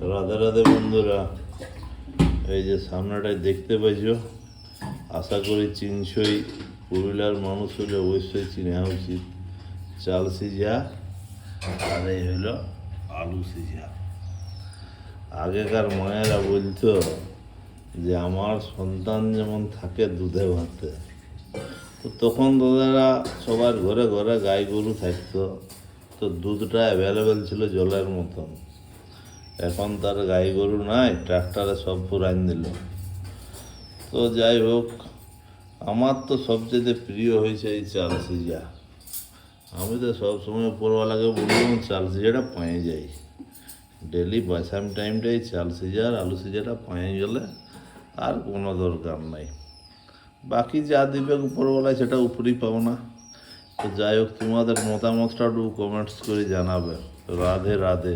রাধে রাধে বন্ধুরা, এই যে সামনেটায় দেখতে পাইছো, আশা করি চিনছই। পুরুলিয়ার মানুষ হলে অবশ্যই চিনা উচিত চাল সিঝা, আর এই হলো আলু সিঝা। আগেকার মায়েরা বলতো যে আমার সন্তান যেমন থাকে দুধে ভাতে, তো তখন দাদারা সবার ঘরে ঘরে গাই গরু থাকতো, তো দুধটা অ্যাভেলেবেল ছিল জলের মতন। এখন তার গাই গরু নাই, ট্রাক্টরে সব পুরান দিল। তো যাই হোক, আমার তো সবচেয়ে প্রিয় হয়েছে এই চাল সিঝা। আমি তো সবসময় উপরওয়ালাকে বললাম চাল সিঝাটা পায়ে যাই, ডেলি বাসাম টাইমটাই চাল সিঝা আর আলু সিঝাটা পায়ে গেলে আর কোনো দরকার নাই। বাকি যা দিবে উপরওয়ালায় সেটা উপরেই পাবো না। তো যাই হোক, তোমাদের মতামতটা একটু কমেন্টস করে জানাবে। রাধে রাধে।